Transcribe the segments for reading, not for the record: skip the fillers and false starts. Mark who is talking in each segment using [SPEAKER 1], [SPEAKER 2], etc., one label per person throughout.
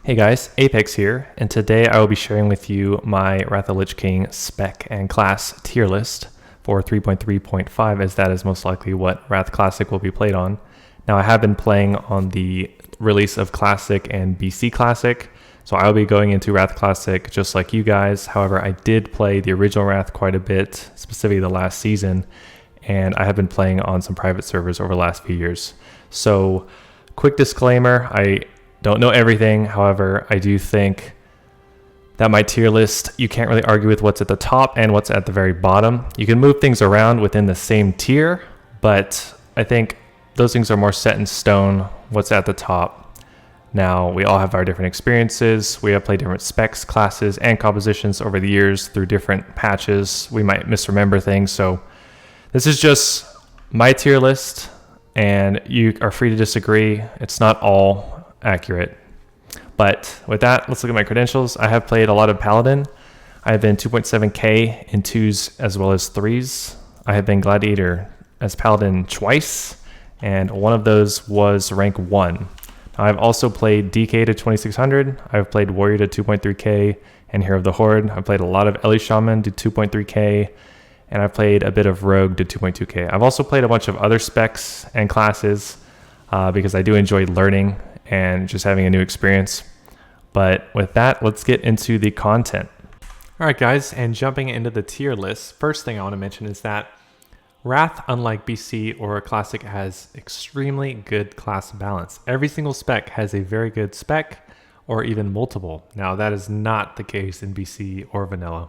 [SPEAKER 1] Hey guys, Apex here, and today I will be sharing with you my Wrath of Lich King spec and class tier list for 3.3.5, as that is most likely what Wrath Classic will be played on. Now I have been playing on the release of Classic and BC Classic, so I'll be going into Wrath Classic just like you guys. However, I did play the original Wrath quite a bit, specifically the last season, and I have been playing on some private servers over the last few years. So, quick disclaimer, I don't know everything. However, I do think that my tier list, you can't really argue with what's at the top and what's at the very bottom. You can move things around within the same tier, but I think those things are more set in stone, what's at the top. Now, we all have our different experiences. We have played different specs, classes, and compositions over the years through different patches. We might misremember things, so this is just my tier list, and you are free to disagree. It's not all accurate. But with that, let's look at my credentials. I have played a lot of Paladin. I have been 2.7k in 2s as well as 3s. I have been Gladiator as Paladin twice, and one of those was rank 1. I've also played DK to 2600. I've played Warrior to 2.3k and Hero of the Horde. I've played a lot of Ellie Shaman to 2.3k, and I've played a bit of Rogue to 2.2k. I've also played a bunch of other specs and classes because I do enjoy learning and just having a new experience. But with that, let's get into the content. All right, guys, and jumping into the tier list, first thing I want to mention is that Wrath, unlike BC or Classic, has extremely good class balance. Every single spec has a very good spec or even multiple. Now, that is not the case in BC or Vanilla.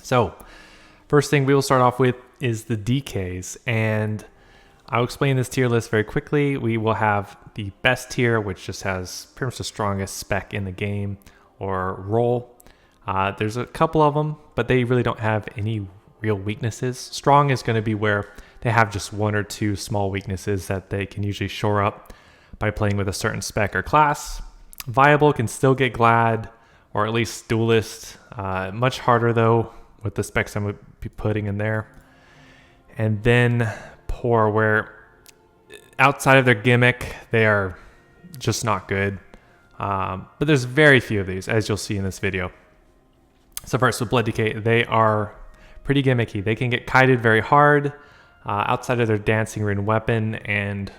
[SPEAKER 1] So, first thing we will start off with is the DKs, and I'll explain this tier list very quickly. We will have the best tier, which just has pretty much the strongest spec in the game or role. There's a couple of them, but they really don't have any real weaknesses. Strong is going to be where they have just one or two small weaknesses that they can usually shore up by playing with a certain spec or class. Viable can still get Glad or at least Duelist. Much harder though with the specs I'm going to be putting in there. And then Poor, where outside of their gimmick, they are just not good. But there's very few of these, as you'll see in this video. So first, with Blood Decay, they are pretty gimmicky. They can get kited very hard outside of their Dancing Rune weapon, and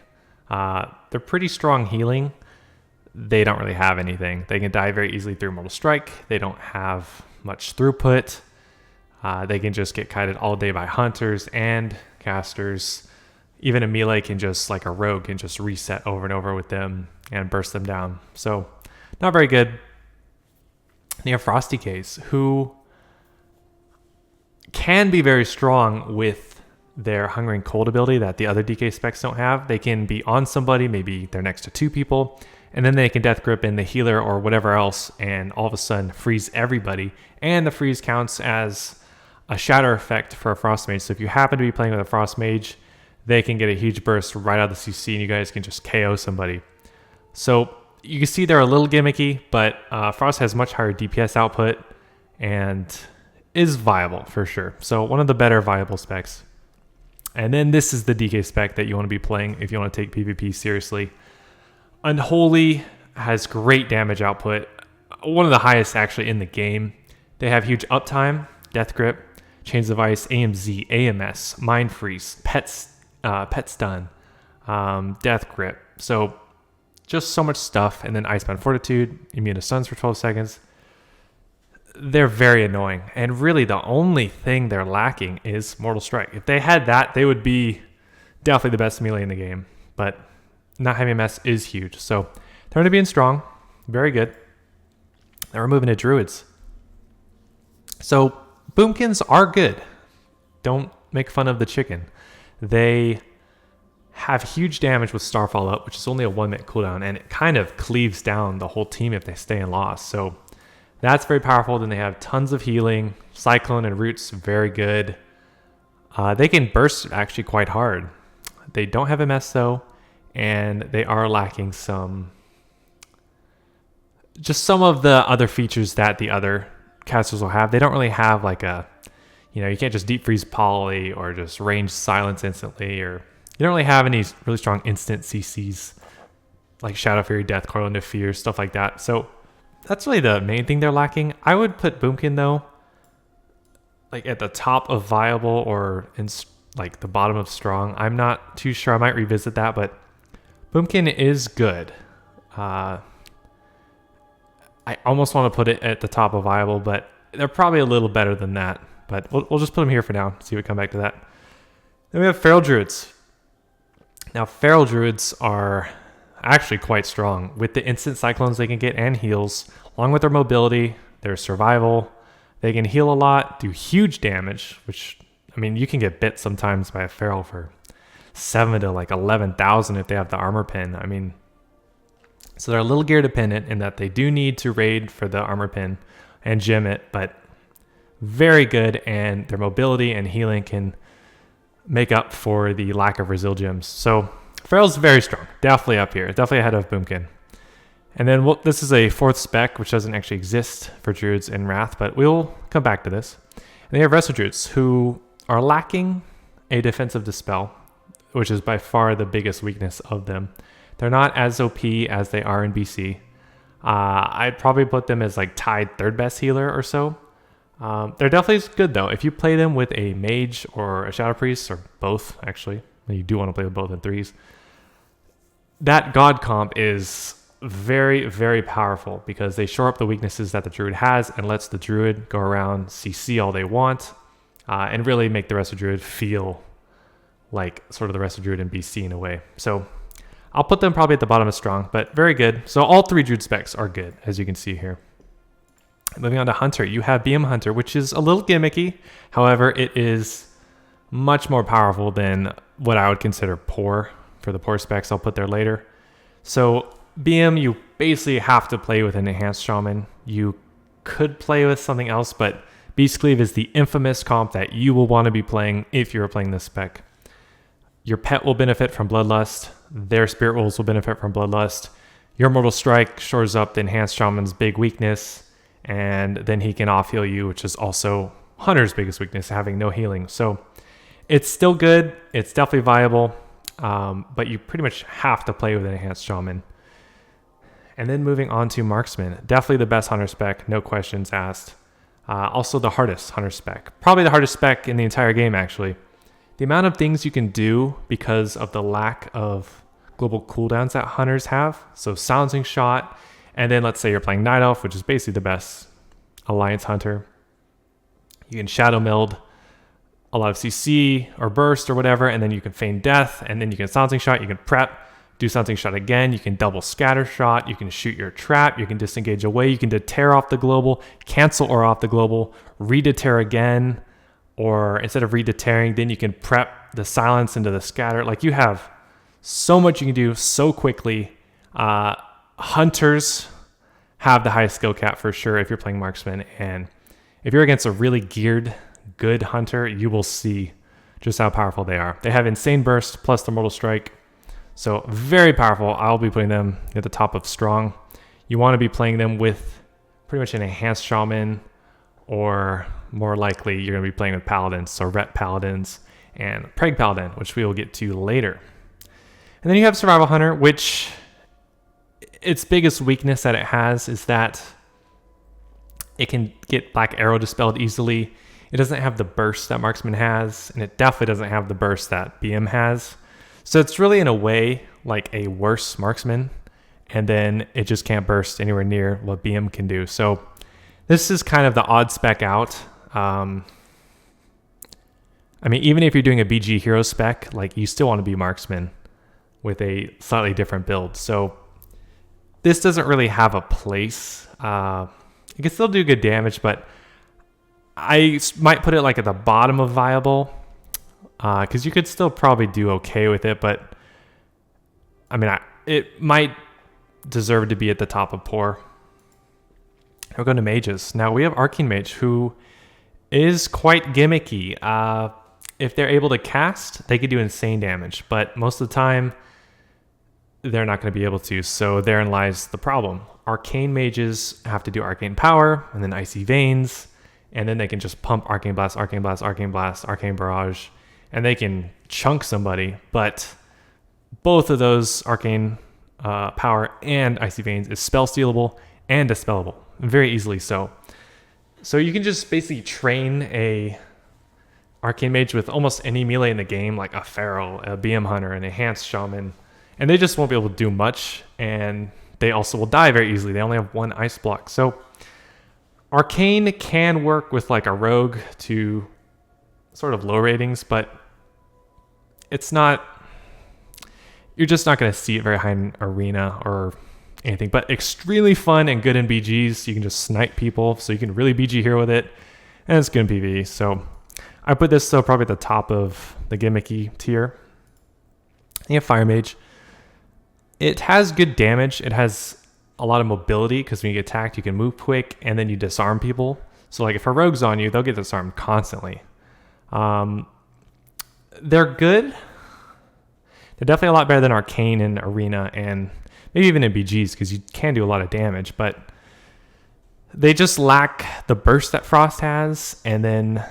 [SPEAKER 1] they're pretty strong healing. They don't really have anything. They can die very easily through Mortal Strike. They don't have much throughput. They can just get kited all day by hunters and casters. Even a melee can just, like a rogue, can just reset over and over with them and burst them down. So, not very good. Then you have Frost DKs, who can be very strong with their Hunger and Cold ability that the other DK specs don't have. They can be on somebody, maybe they're next to two people, and then they can Death Grip in the healer or whatever else, and all of a sudden freeze everybody. And the freeze counts as a shatter effect for a Frost Mage. So if you happen to be playing with a Frost Mage, they can get a huge burst right out of the CC and you guys can just KO somebody. So you can see they're a little gimmicky, but Frost has much higher DPS output and is viable for sure. So one of the better viable specs. And then this is the DK spec that you want to be playing if you want to take PvP seriously. Unholy has great damage output, one of the highest actually in the game. They have huge uptime, Death Grip, Chains of Ice, AMZ, AMS, Mind Freeze, Pet Stun, Death Grip. So just so much stuff. And then Icebound Fortitude, immune to stuns for 12 seconds. They're very annoying. And really the only thing they're lacking is Mortal Strike. If they had that, they would be definitely the best melee in the game. But not having MS is huge. So they're going to be in strong. Very good. Now we're moving to Druids. So Boomkins are good. Don't make fun of the chicken. They have huge damage with Starfall up, which is only a 1-minute cooldown, and it kind of cleaves down the whole team if they stay in loss. So that's very powerful. Then they have tons of healing. Cyclone and Roots, very good. They can burst actually quite hard. They don't have MS though, and they are lacking some of the other features that the other casters will have. They don't really have like a, you can't just deep freeze poly or just range silence instantly, or you don't really have any really strong instant CCs like Shadow Fury, Death Coil into Fear, stuff like that. So that's really the main thing they're lacking. I would put Boomkin though, like at the top of viable or in like the bottom of strong. I'm not too sure. I might revisit that, but Boomkin is good. I almost want to put it at the top of viable, but they're probably a little better than that. But we'll just put them here for now. See if we come back to that. Then we have Feral Druids. Now, Feral Druids are actually quite strong with the instant cyclones they can get and heals, along with their mobility, their survival. They can heal a lot, do huge damage, which, I mean, you can get bit sometimes by a Feral for 7 to like 11,000 if they have the armor pin. I mean, so they're a little gear dependent in that they do need to raid for the armor pin and gem it, but very good, and their mobility and healing can make up for the lack of Resil gems. So Feral's very strong, definitely up here, definitely ahead of Boomkin. And then this is a 4th spec, which doesn't actually exist for Druids in Wrath, but we'll come back to this. And they have Resto Druids, who are lacking a defensive Dispel, which is by far the biggest weakness of them. They're not as OP as they are in BC. I'd probably put them as like tied 3rd best healer or so. They're definitely good though. If you play them with a mage or a shadow priest, or both actually, you do want to play with both in 3s, that god comp is very, very powerful because they shore up the weaknesses that the druid has and lets the druid go around CC all they want, and really make the Resto Druid feel like sort of the Resto Druid in BC in a way. So I'll put them probably at the bottom of strong, but very good. So all 3 Druid specs are good, as you can see here. Moving on to Hunter, you have BM Hunter, which is a little gimmicky. However, it is much more powerful than what I would consider poor for the poor specs I'll put there later. So BM, you basically have to play with an Enhanced Shaman. You could play with something else, but Beast Cleave is the infamous comp that you will want to be playing if you're playing this spec. Your pet will benefit from Bloodlust. Their Spirit Wolves will benefit from Bloodlust. Your Mortal Strike shores up the Enhanced Shaman's big weakness, and then he can off-heal you, which is also Hunter's biggest weakness, having no healing. So it's still good. It's definitely viable, but you pretty much have to play with an Enhanced Shaman. And then moving on to Marksman. Definitely the best Hunter spec, no questions asked. Also the hardest Hunter spec. Probably the hardest spec in the entire game, actually. The amount of things you can do because of the lack of global cooldowns that Hunters have. So Silencing Shot, and then let's say you're playing Night Elf, which is basically the best Alliance Hunter. You can Shadow Meld a lot of CC or Burst or whatever, and then you can Feign Death, and then you can Silencing Shot, you can Prep, do Silencing Shot again, you can double Scatter Shot, you can shoot your trap, you can disengage away, you can deter off the global, cancel or off the global, re-deter again, or instead of re-deterring, then you can prep the silence into the scatter. Like, you have so much you can do so quickly. Hunters have the highest skill cap for sure if you're playing Marksman, and if you're against a really geared, good Hunter, you will see just how powerful they are. They have Insane Burst plus the Mortal Strike, so very powerful. I'll be putting them at the top of strong. You want to be playing them with pretty much an Enhanced Shaman, or more likely you're going to be playing with Paladins, so Ret Paladins and Preg Paladin, which we will get to later. And then you have Survival Hunter, which its biggest weakness that it has is that it can get Black Arrow dispelled easily. It doesn't have the burst that Marksman has, and it definitely doesn't have the burst that BM has. So it's really, in a way, like a worse Marksman, and then it just can't burst anywhere near what BM can do. So this is kind of the odd spec out. I mean, even if you're doing a BG hero spec, like, you still want to be Marksman with a slightly different build. So this doesn't really have a place. It can still do good damage, but I might put it like at the bottom of viable, because you could still probably do okay with it, but I mean, it might deserve to be at the top of poor. We're going to mages. Now we have Arcane Mage, who is quite gimmicky. If they're able to cast, they could do insane damage, but most of the time they're not going to be able to, so therein lies the problem. Arcane Mages have to do Arcane Power, and then Icy Veins, and then they can just pump Arcane Blast, Arcane Blast, Arcane Blast, Arcane Barrage, and they can chunk somebody, but both of those Arcane power and Icy Veins is spell stealable and dispellable, very easily so. So you can just basically train a Arcane Mage with almost any melee in the game, like a Feral, a BM Hunter, an Enhanced Shaman, and they just won't be able to do much, and they also will die very easily. They only have one ice block. So Arcane can work with like a Rogue to sort of low ratings, but it's not, you're just not going to see it very high in Arena or anything, but extremely fun and good in BGs. You can just snipe people, so you can really BG here with it, and it's good in PvE. So I put this though probably at the top of the gimmicky tier. You have Fire Mage. It has good damage. It has a lot of mobility because when you get attacked, you can move quick and then you disarm people. So like if a rogue's on you, they'll get disarmed constantly. They're good. They're definitely a lot better than Arcane in Arena and maybe even in BGs because you can do a lot of damage, but they just lack the burst that Frost has, and then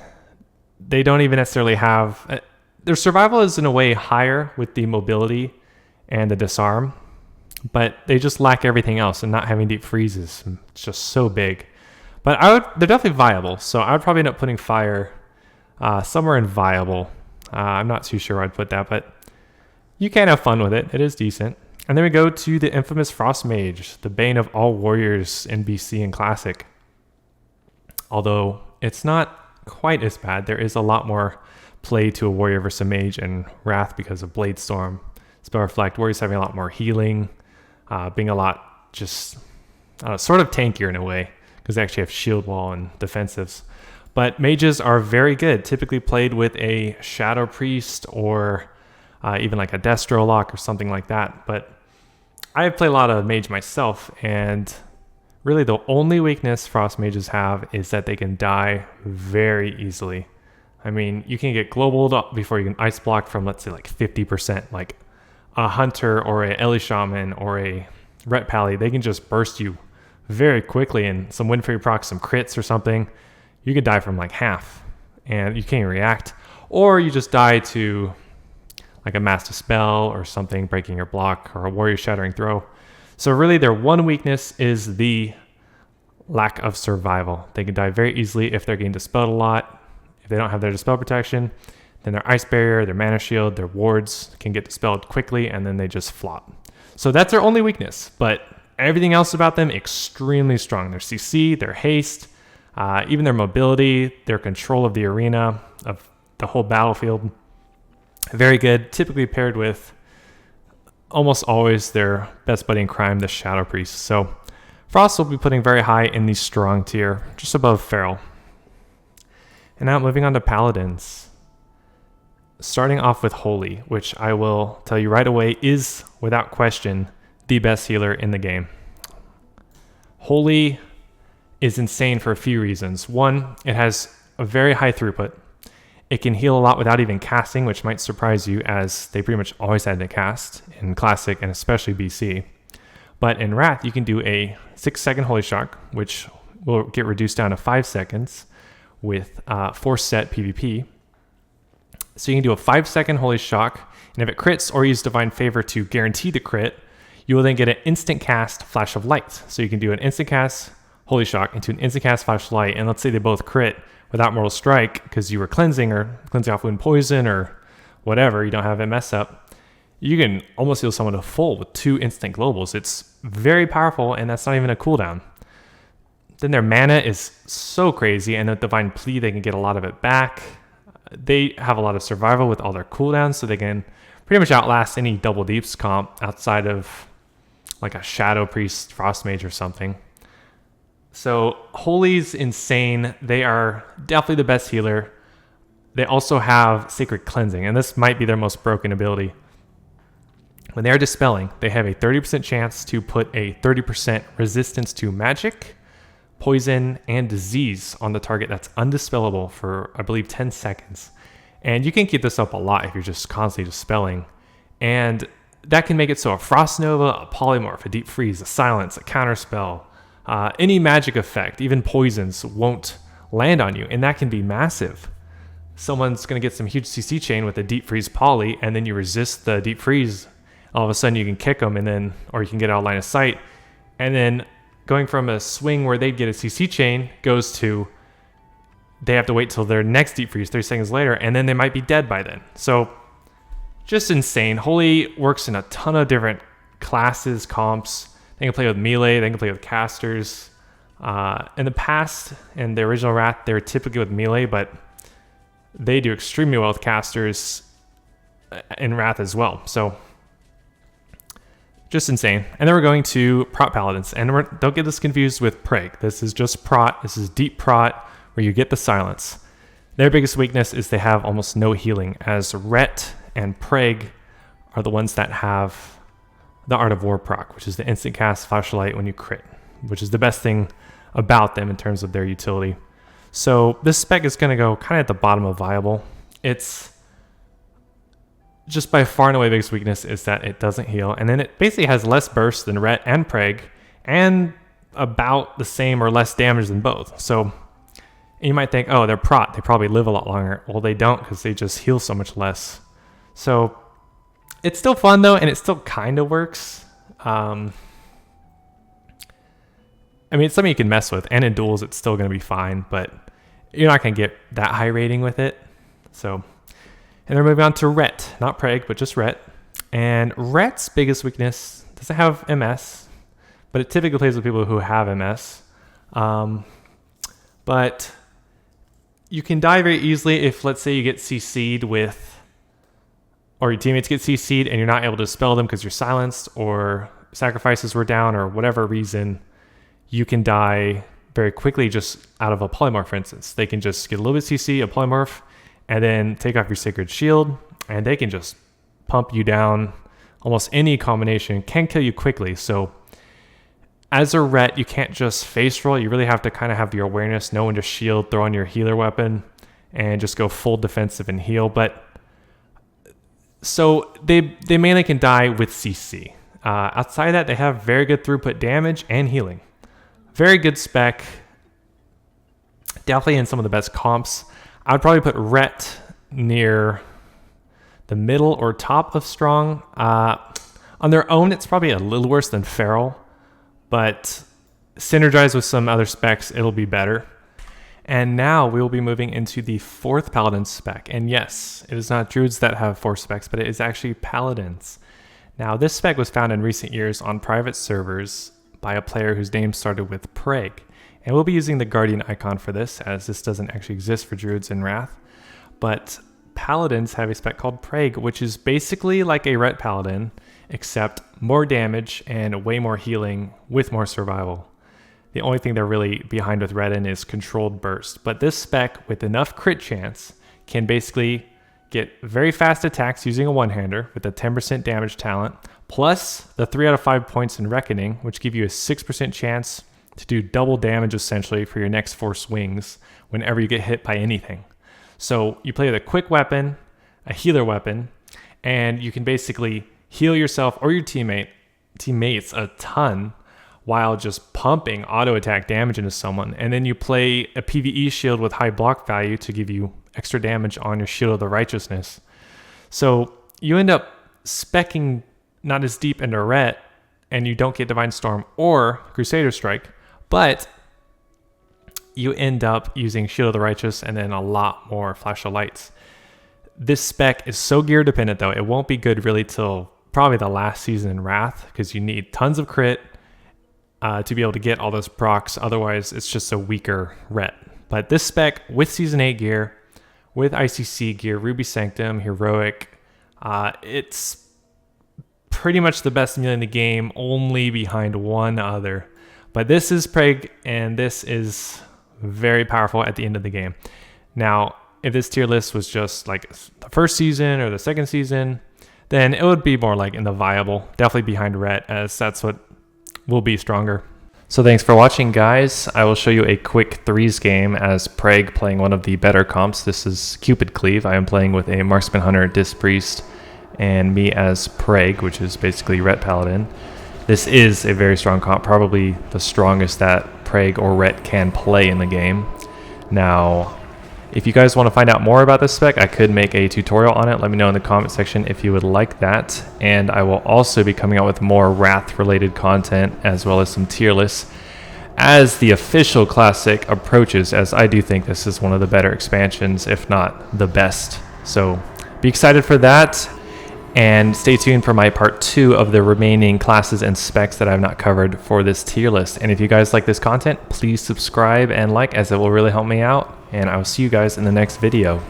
[SPEAKER 1] they don't even necessarily have... their survival is in a way higher with the mobility and the disarm, but they just lack everything else, and not having deep freezes. It's just so big. But they're definitely viable, so I would probably end up putting Fire somewhere in viable. I'm not too sure where I'd put that, but you can have fun with it. It is decent. And then we go to the infamous Frost Mage, the bane of all warriors in BC and Classic. Although it's not quite as bad. There is a lot more play to a warrior versus a mage and Wrath because of Blade Storm, Spell Reflect. Warriors having a lot more healing, being a lot just sort of tankier in a way because they actually have shield wall and defensives. But mages are very good, typically played with a Shadow Priest or even like a Destro Lock or something like that. But I have played a lot of mage myself, and really the only weakness Frost Mages have is that they can die very easily. I mean, you can get globaled before you can ice block from, let's say, like 50%. Like a Hunter or a Ellie Shaman or a Ret Paladin, they can just burst you very quickly, and some Wind Fury procs, some crits or something, you could die from like half, and you can't even react. Or you just die to like a Mass Dispel or something breaking your block, or a Warrior Shattering Throw. So really their one weakness is the lack of survival. They can die very easily if they're getting dispelled a lot. If they don't have their dispel protection, then their ice barrier, their mana shield, their wards can get dispelled quickly, and then they just flop. So that's their only weakness, but everything else about them extremely strong. Their CC, their haste, even their mobility, their control of the arena, of the whole battlefield. Very good, typically paired with almost always their best buddy in crime, the Shadow Priest. So Frost will be putting very high in the strong tier, just above Feral. And now moving on to Paladins. Starting off with Holy, which I will tell you right away is, without question, the best healer in the game. Holy is insane for a few reasons. One, it has a very high throughput. It can heal a lot without even casting, which might surprise you, as they pretty much always had to cast in Classic and especially BC. But in Wrath, you can do a 6-second Holy Shock, which will get reduced down to 5 seconds with Force Set PvP. So you can do a 5-second Holy Shock, and if it crits or use Divine Favor to guarantee the crit, you will then get an instant cast Flash of Light. So you can do an instant cast Holy Shock into an instant cast Flash of Light, and let's say they both crit without Mortal Strike because you were cleansing or cleansing off Wound Poison or whatever, you don't have MS up, you can almost heal someone to full with 2 instant globals. It's very powerful, and that's not even a cooldown. Then their mana is so crazy, and with Divine Plea, they can get a lot of it back. They have a lot of survival with all their cooldowns, so they can pretty much outlast any Double Deeps comp outside of like a Shadow Priest, Frost Mage or something. So Holy's insane. They are definitely the best healer. They also have Sacred Cleansing, and this might be their most broken ability. When they are dispelling, they have a 30% chance to put a 30% resistance to magic, poison, and disease on the target that's undispellable for, I believe, 10 seconds. And you can keep this up a lot if you're just constantly dispelling. And that can make it so a Frost Nova, a Polymorph, a Deep Freeze, a Silence, a Counterspell, any magic effect, even poisons, won't land on you. And that can be massive. Someone's going to get some huge CC chain with a Deep Freeze Poly, and then you resist the Deep Freeze all of a sudden you can kick them, and then, or you can get out of line of sight. And then going from a swing where they'd get a CC chain goes to they have to wait till their next deep freeze 30 seconds later, and then they might be dead by then. So just insane. Holy works in a ton of different classes, comps. They can play with melee, they can play with casters. In the past, in the original Wrath, they were typically with melee, but they do extremely well with casters in Wrath as well. So just insane. And then we're going to Prot Paladins. And don't get this confused with Preg. This is just Prot. This is deep Prot, where you get the silence. Their biggest weakness is they have almost no healing, as Ret and Preg are the ones that have the Art of War proc, which is the instant cast flashlight when you crit, which is the best thing about them in terms of their utility. So this spec is going to go kind of at the bottom of viable. It's just by far and away biggest weakness is that it doesn't heal, and then it basically has less burst than Ret and Preg, and about the same or less damage than both. So you might think, oh, they're Prot, they probably live a lot longer. Well, they don't, because they just heal so much less. So it's still fun though, and it still kind of works. I mean, it's something you can mess with, and in duels it's still going to be fine, but you're not going to get that high rating with it. So, and then moving on to Ret, not Preg, but just Ret. And Ret's biggest weakness doesn't have MS, but it typically plays with people who have MS. But you can die very easily if, let's say, you get CC'd with, or your teammates get CC'd and you're not able to dispel them because you're silenced, or sacrifices were down, or whatever reason. You can die very quickly just out of a polymorph, for instance. They can just get a little bit CC, a polymorph, and then take off your sacred shield, and they can just pump you down. Almost any combination can kill you quickly. So as a Ret, you can't just face roll. You really have to kind of have your awareness, know when to shield, throw on your healer weapon, and just go full defensive and heal. But so they mainly can die with CC. Outside of that, they have very good throughput damage and healing. Very good spec. Definitely in some of the best comps. I would probably put Ret near the middle or top of strong. On their own, it's probably a little worse than Feral, but synergized with some other specs, it'll be better. And now we will be moving into the 4th Paladin spec. And yes, it is not Druids that have 4 specs, but it is actually Paladins. Now, this spec was found in recent years on private servers by a player whose name started with Preg. And we'll be using the Guardian icon for this, as this doesn't actually exist for Druids in Wrath. But Paladins have a spec called Preg, which is basically like a Ret Paladin, except more damage and way more healing with more survival. The only thing they're really behind with Ret in is controlled burst. But this spec, with enough crit chance, can basically get very fast attacks using a one-hander with a 10% damage talent, plus the 3 out of 5 points in Reckoning, which give you a 6% chance to do double damage essentially for your next 4 swings whenever you get hit by anything. So you play with a quick weapon, a healer weapon, and you can basically heal yourself or your teammates a ton while just pumping auto attack damage into someone. And then you play a PvE shield with high block value to give you extra damage on your Shield of the Righteousness. So you end up speccing not as deep into Ret, and you don't get Divine Storm or Crusader Strike, but you end up using Shield of the Righteous and then a lot more Flash of Lights. This spec is so gear dependent though, it won't be good really till probably the last season in Wrath, because you need tons of crit to be able to get all those procs. Otherwise, it's just a weaker Ret. But this spec with Season 8 gear, with ICC gear, Ruby Sanctum, Heroic, it's pretty much the best melee in the game, only behind one other. But this is Preg, and this is very powerful at the end of the game. Now, if this tier list was just like the first season or the second season, then it would be more like in the viable, definitely behind Ret, as that's what will be stronger. So thanks for watching, guys. I will show you a quick threes game as Preg playing one of the better comps. This is Cupid Cleave. I am playing with a Marksman Hunter, Disc Priest, and me as Preg, which is basically Ret Paladin. This is a very strong comp, probably the strongest that Preg or Ret can play in the game. Now, If you guys want to find out more about this spec, I could make a tutorial on it. Let me know in the comment section if you would like that. And I will also be coming out with more Wrath related content as well as some tier lists as the official classic approaches, as I do think this is one of the better expansions, if not the best. So be excited for that, and stay tuned for my part 2 of the remaining classes and specs that I've not covered for this tier list. And if you guys like this content, please subscribe and like, as it will really help me out, and I will see you guys in the next video.